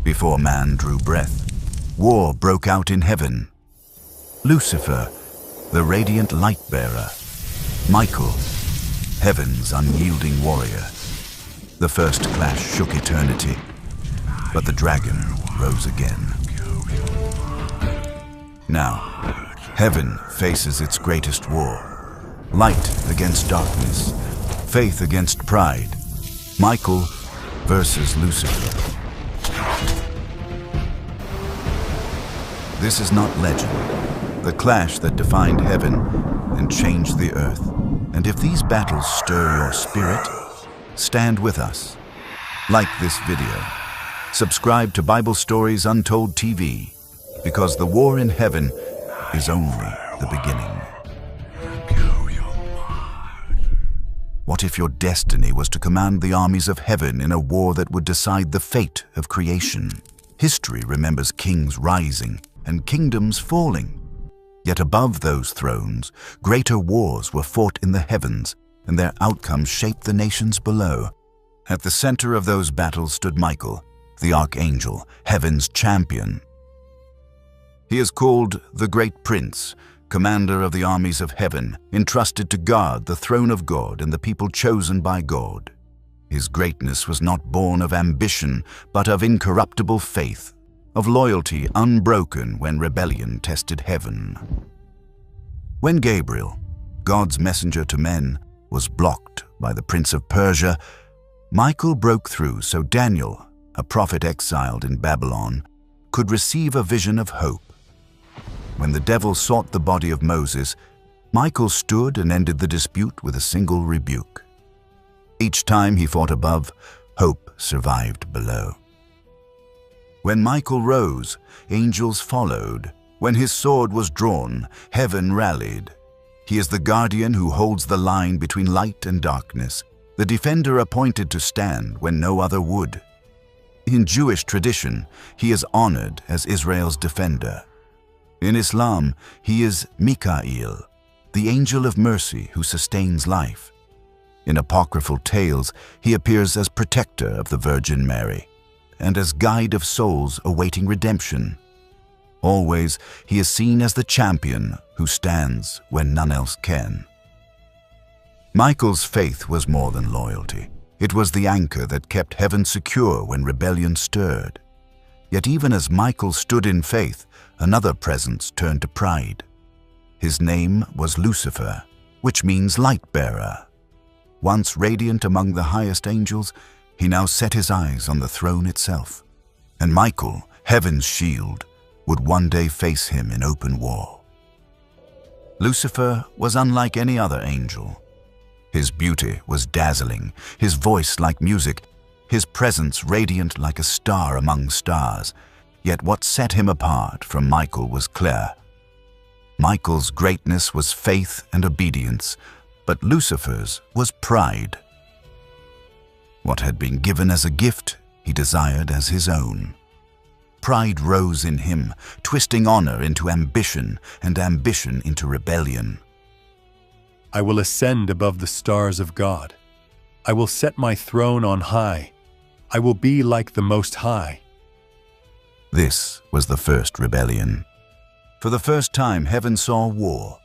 Before man drew breath, war broke out in heaven. Lucifer, the radiant light-bearer. Michael, heaven's unyielding warrior. The first clash shook eternity, but the dragon rose again. Now, heaven faces its greatest war. Light against darkness, faith against pride. Michael versus Lucifer. This is not legend, the clash that defined heaven and changed the earth. And if these battles stir your spirit, stand with us. Like this video. Subscribe to Bible Stories Untold TV, because the war in heaven is only the beginning. What if your destiny was to command the armies of heaven in a war that would decide the fate of creation? History remembers kings rising and kingdoms falling. Yet above those thrones, greater wars were fought in the heavens, and their outcomes shaped the nations below. At the center of those battles stood Michael, the archangel, heaven's champion. He is called the Great Prince, commander of the armies of heaven, entrusted to guard the throne of God and the people chosen by God. His greatness was not born of ambition, but of incorruptible faith, of loyalty unbroken when rebellion tested heaven. When Gabriel, God's messenger to men, was blocked by the Prince of Persia, Michael broke through so Daniel, a prophet exiled in Babylon, could receive a vision of hope. When the devil sought the body of Moses, Michael stood and ended the dispute with a single rebuke. Each time he fought above, hope survived below. When Michael rose, angels followed. When his sword was drawn, heaven rallied. He is the guardian who holds the line between light and darkness, the defender appointed to stand when no other would. In Jewish tradition, he is honored as Israel's defender. In Islam, he is Mikael, the angel of mercy who sustains life. In apocryphal tales, he appears as protector of the Virgin Mary and as guide of souls awaiting redemption. Always, he is seen as the champion who stands when none else can. Michael's faith was more than loyalty. It was the anchor that kept heaven secure when rebellion stirred. Yet even as Michael stood in faith, another presence turned to pride. His name was Lucifer, which means light-bearer. Once radiant among the highest angels, he now set his eyes on the throne itself. And Michael, heaven's shield, would one day face him in open war. Lucifer was unlike any other angel. His beauty was dazzling, his voice like music, his presence radiant like a star among stars. Yet what set him apart from Michael was clear. Michael's greatness was faith and obedience, but Lucifer's was pride. What had been given as a gift, he desired as his own. Pride rose in him, twisting honor into ambition and ambition into rebellion. I will ascend above the stars of God. I will set my throne on high. I will be like the Most High. This was the first rebellion. For the first time, heaven saw war.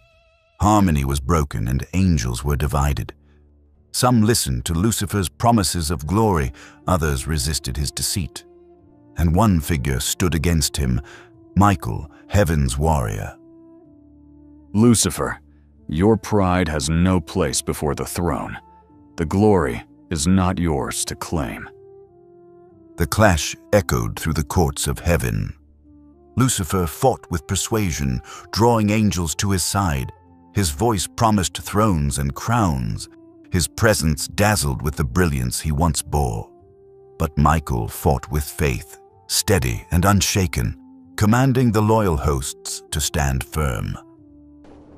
Harmony was broken and angels were divided. Some listened to Lucifer's promises of glory, others resisted his deceit. And one figure stood against him, Michael, heaven's warrior. Lucifer, your pride has no place before the throne. The glory is not yours to claim. The clash echoed through the courts of heaven. Lucifer fought with persuasion, drawing angels to his side. His voice promised thrones and crowns. His presence dazzled with the brilliance he once bore. But Michael fought with faith, steady and unshaken, commanding the loyal hosts to stand firm.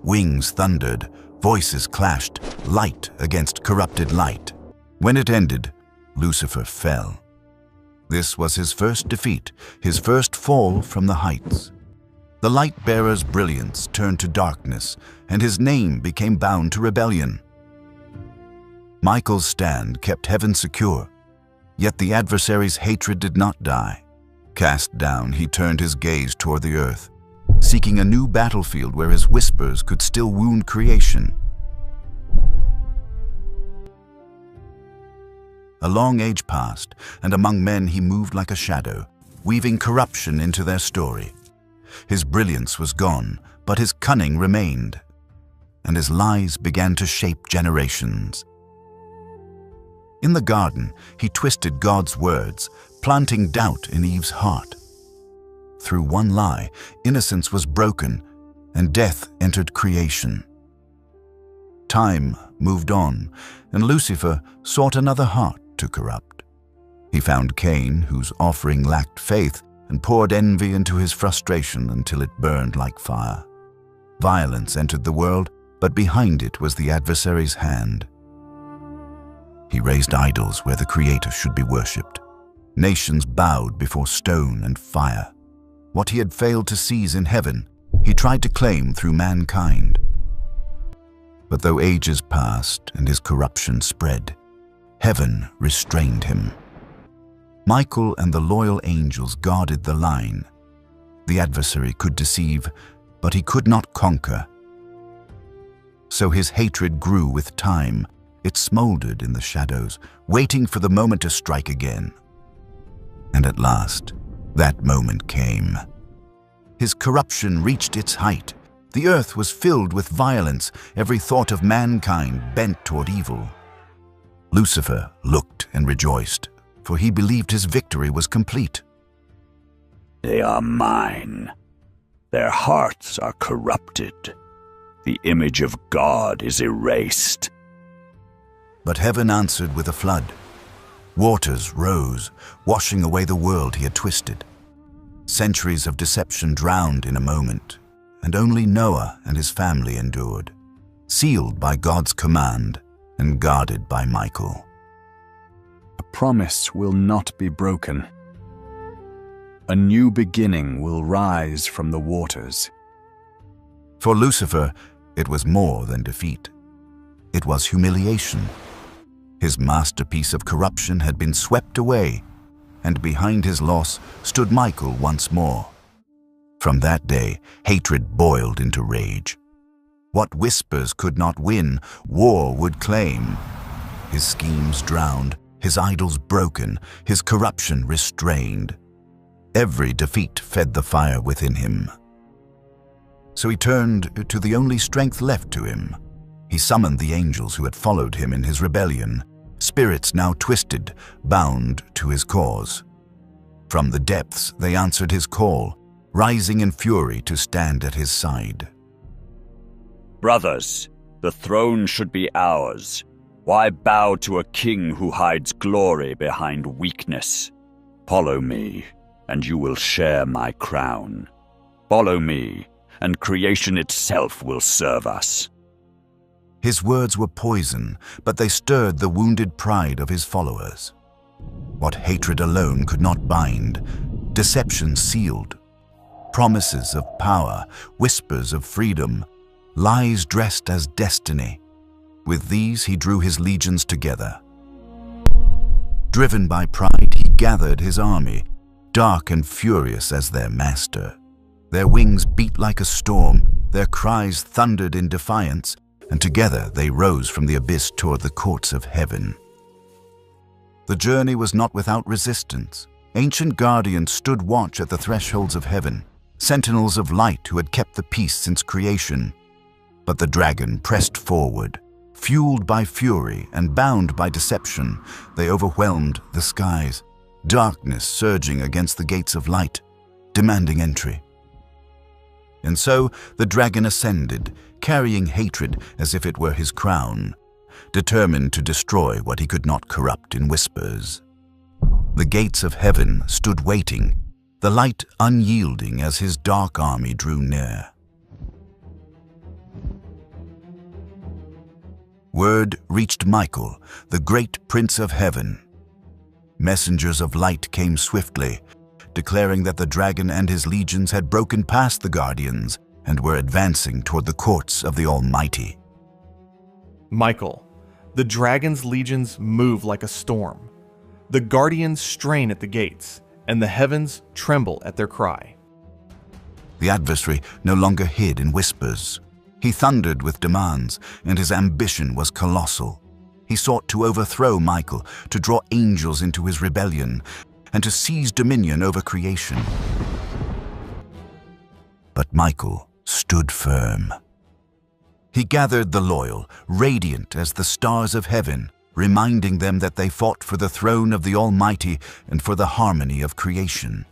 Wings thundered, voices clashed, light against corrupted light. When it ended, Lucifer fell. This was his first defeat, his first fall from the heights. The light-bearer's brilliance turned to darkness, and his name became bound to rebellion. Michael's stand kept heaven secure, yet the adversary's hatred did not die. Cast down, he turned his gaze toward the earth, seeking a new battlefield where his whispers could still wound creation. A long age passed, and among men he moved like a shadow, weaving corruption into their story. His brilliance was gone, but his cunning remained, and his lies began to shape generations. In the garden, he twisted God's words, planting doubt in Eve's heart. Through one lie, innocence was broken, and death entered creation. Time moved on, and Lucifer sought another heart to corrupt. He found Cain, whose offering lacked faith, and poured envy into his frustration until it burned like fire. Violence entered the world, but behind it was the adversary's hand. He raised idols where the Creator should be worshipped. Nations bowed before stone and fire. What he had failed to seize in heaven, he tried to claim through mankind. But though ages passed and his corruption spread, heaven restrained him. Michael and the loyal angels guarded the line. The adversary could deceive, but he could not conquer. So his hatred grew with time. It smoldered in the shadows, waiting for the moment to strike again. And at last, that moment came. His corruption reached its height. The earth was filled with violence, every thought of mankind bent toward evil. Lucifer looked and rejoiced, for he believed his victory was complete. They are mine. Their hearts are corrupted. The image of God is erased. But heaven answered with a flood. Waters rose, washing away the world he had twisted. Centuries of deception drowned in a moment, and only Noah and his family endured, sealed by God's command and guarded by Michael. A promise will not be broken. A new beginning will rise from the waters. For Lucifer, it was more than defeat. It was humiliation. His masterpiece of corruption had been swept away, and behind his loss stood Michael once more. From that day, hatred boiled into rage. What whispers could not win, war would claim. His schemes drowned, his idols broken, his corruption restrained. Every defeat fed the fire within him. So he turned to the only strength left to him. He summoned the angels who had followed him in his rebellion, spirits now twisted, bound to his cause. From the depths they answered his call, rising in fury to stand at his side. Brothers, the throne should be ours. Why bow to a king who hides glory behind weakness? Follow me, and you will share my crown. Follow me, and creation itself will serve us. His words were poison, but they stirred the wounded pride of his followers. What hatred alone could not bind, deception sealed. Promises of power, whispers of freedom, lies dressed as destiny. With these he drew his legions together. Driven by pride, he gathered his army, dark and furious as their master. Their wings beat like a storm, their cries thundered in defiance, and together they rose from the abyss toward the courts of heaven. The journey was not without resistance. Ancient guardians stood watch at the thresholds of heaven, sentinels of light who had kept the peace since creation. But the dragon pressed forward. Fueled by fury and bound by deception, they overwhelmed the skies, darkness surging against the gates of light, demanding entry. And so the dragon ascended, carrying hatred as if it were his crown, determined to destroy what he could not corrupt in whispers. The gates of heaven stood waiting, the light unyielding as his dark army drew near. Word reached Michael, the great Prince of Heaven. Messengers of light came swiftly, declaring that the dragon and his legions had broken past the guardians and were advancing toward the courts of the Almighty. Michael, the dragon's legions move like a storm. The guardians strain at the gates, and the heavens tremble at their cry. The adversary no longer hid in whispers. He thundered with demands, and his ambition was colossal. He sought to overthrow Michael, to draw angels into his rebellion, and to seize dominion over creation. But Michael stood firm. He gathered the loyal, radiant as the stars of heaven, reminding them that they fought for the throne of the Almighty and for the harmony of creation.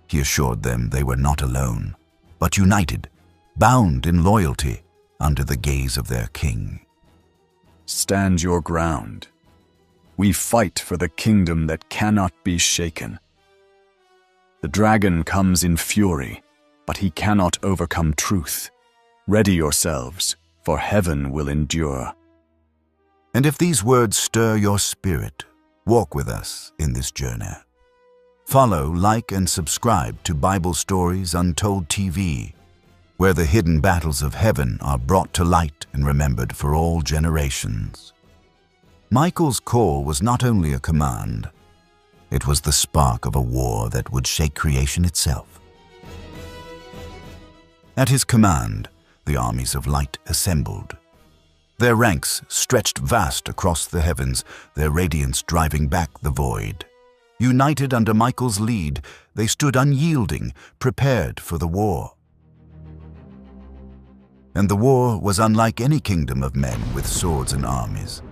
He assured them they were not alone, but united, bound in loyalty under the gaze of their king. Stand your ground. We fight for the kingdom that cannot be shaken. The dragon comes in fury, but he cannot overcome truth. Ready yourselves, for heaven will endure. And if these words stir your spirit, walk with us in this journey. Follow, like, and subscribe to Bible Stories Untold TV, where the hidden battles of heaven are brought to light and remembered for all generations. Michael's call was not only a command, it was the spark of a war that would shake creation itself. At his command, the armies of light assembled. Their ranks stretched vast across the heavens, their radiance driving back the void. United under Michael's lead, they stood unyielding, prepared for the war. And the war was unlike any kingdom of men with swords and armies.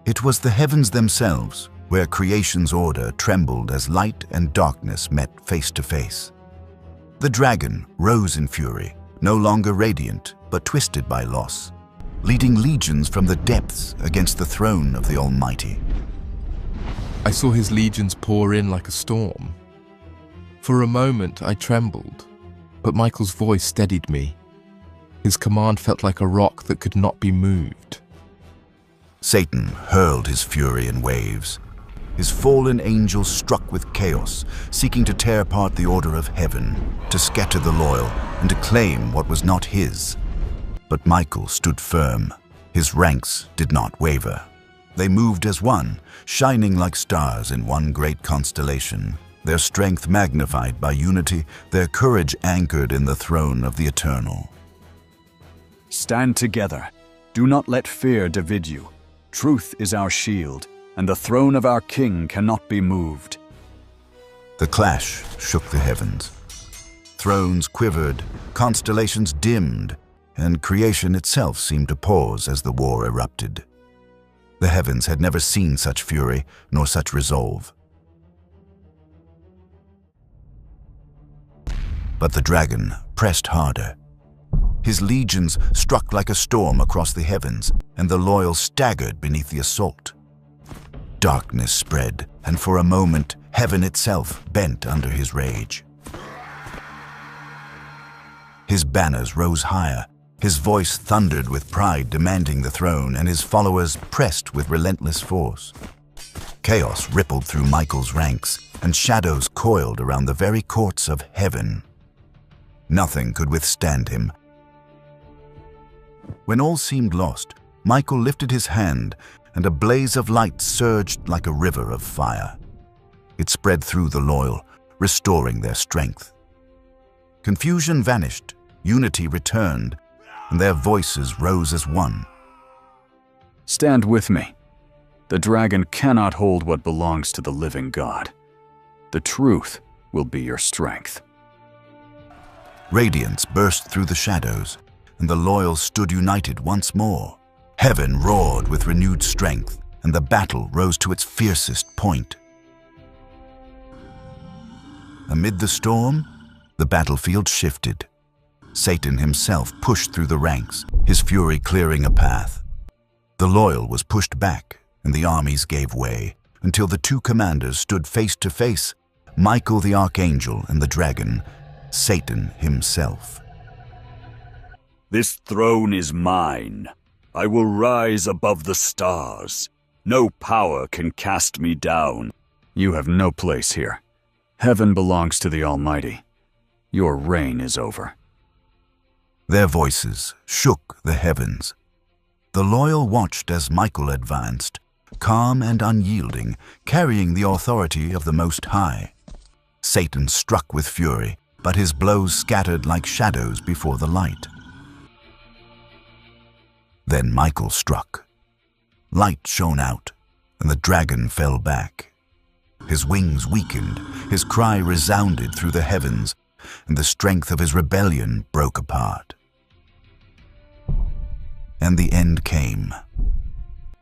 It was the heavens themselves, where creation's order trembled as light and darkness met face to face. The dragon rose in fury, no longer radiant, but twisted by loss, leading legions from the depths against the throne of the Almighty. I saw his legions pour in like a storm. For a moment I trembled, but Michael's voice steadied me. His command felt like a rock that could not be moved. Satan hurled his fury in waves. His fallen angels struck with chaos, seeking to tear apart the order of heaven, to scatter the loyal, and to claim what was not his. But Michael stood firm. His ranks did not waver. They moved as one, shining like stars in one great constellation, their strength magnified by unity, their courage anchored in the throne of the Eternal. Stand together. Do not let fear divide you. Truth is our shield, and the throne of our King cannot be moved. The clash shook the heavens. Thrones quivered, constellations dimmed, and creation itself seemed to pause as the war erupted. The heavens had never seen such fury nor such resolve. But the dragon pressed harder. His legions struck like a storm across the heavens, and the loyal staggered beneath the assault. Darkness spread, and for a moment, heaven itself bent under his rage. His banners rose higher, his voice thundered with pride demanding the throne, and his followers pressed with relentless force. Chaos rippled through Michael's ranks, and shadows coiled around the very courts of heaven. Nothing could withstand him. When all seemed lost, Michael lifted his hand, and a blaze of light surged like a river of fire. It spread through the loyal, restoring their strength. Confusion vanished, unity returned, and their voices rose as one. Stand with me. The dragon cannot hold what belongs to the living God. The truth will be your strength. Radiance burst through the shadows, and the loyal stood united once more. Heaven roared with renewed strength, and the battle rose to its fiercest point. Amid the storm, the battlefield shifted. Satan himself pushed through the ranks, his fury clearing a path. The loyal was pushed back, and the armies gave way, until the two commanders stood face to face, Michael the archangel and the dragon, Satan himself. This throne is mine. I will rise above the stars. No power can cast me down. You have no place here. Heaven belongs to the Almighty. Your reign is over. Their voices shook the heavens. The loyal watched as Michael advanced, calm and unyielding, carrying the authority of the Most High. Satan struck with fury, but his blows scattered like shadows before the light. Then Michael struck. Light shone out, and the dragon fell back. His wings weakened, his cry resounded through the heavens, and the strength of his rebellion broke apart. And the end came.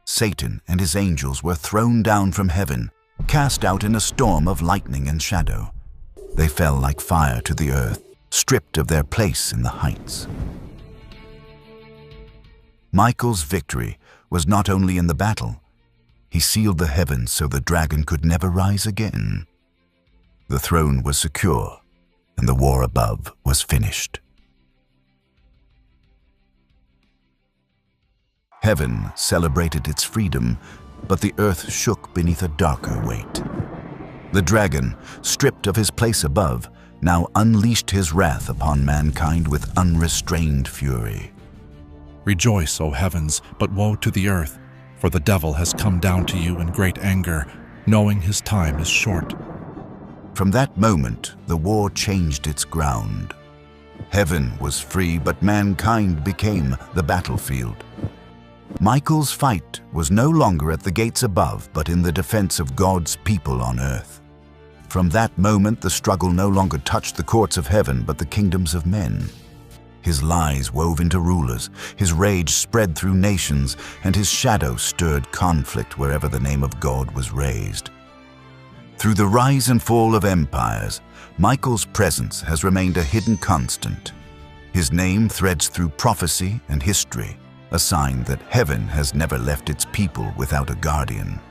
Satan and his angels were thrown down from heaven, cast out in a storm of lightning and shadow. They fell like fire to the earth, stripped of their place in the heights. Michael's victory was not only in the battle. He sealed the heavens so the dragon could never rise again. The throne was secure, and the war above was finished. Heaven celebrated its freedom, but the earth shook beneath a darker weight. The dragon, stripped of his place above, now unleashed his wrath upon mankind with unrestrained fury. Rejoice, O heavens, but woe to the earth, for the devil has come down to you in great anger, knowing his time is short. From that moment, the war changed its ground. Heaven was free, but mankind became the battlefield. Michael's fight was no longer at the gates above, but in the defense of God's people on earth. From that moment, the struggle no longer touched the courts of heaven, but the kingdoms of men. His lies wove into rulers, his rage spread through nations, and his shadow stirred conflict wherever the name of God was raised. Through the rise and fall of empires, Michael's presence has remained a hidden constant. His name threads through prophecy and history, a sign that heaven has never left its people without a guardian.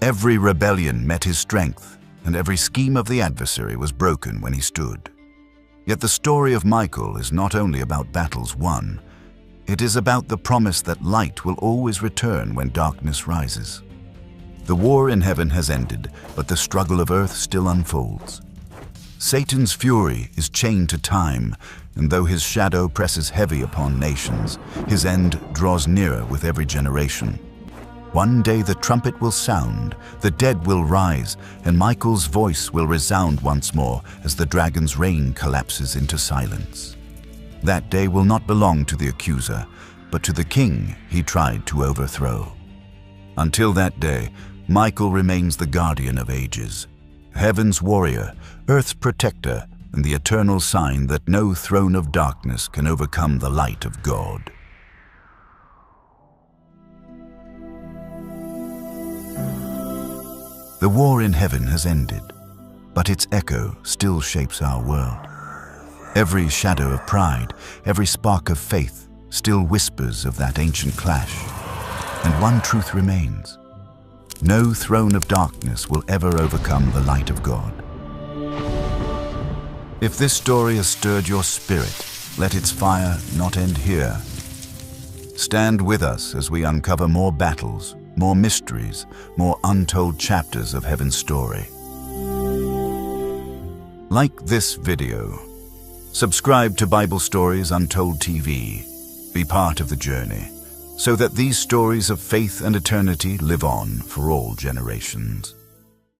Every rebellion met his strength, and every scheme of the adversary was broken when he stood. Yet the story of Michael is not only about battles won, it is about the promise that light will always return when darkness rises. The war in heaven has ended, but the struggle of earth still unfolds. Satan's fury is chained to time, and though his shadow presses heavy upon nations, his end draws nearer with every generation. One day the trumpet will sound, the dead will rise, and Michael's voice will resound once more as the dragon's reign collapses into silence. That day will not belong to the accuser, but to the king he tried to overthrow. Until that day, Michael remains the guardian of ages, heaven's warrior, earth's protector, and the eternal sign that no throne of darkness can overcome the light of God. The war in heaven has ended, but its echo still shapes our world. Every shadow of pride, every spark of faith still whispers of that ancient clash. And one truth remains: no throne of darkness will ever overcome the light of God. If this story has stirred your spirit, let its fire not end here. Stand with us as we uncover more battles, more mysteries, more untold chapters of heaven's story. Like this video. Subscribe to Bible Stories Untold TV. Be part of the journey, so that these stories of faith and eternity live on for all generations.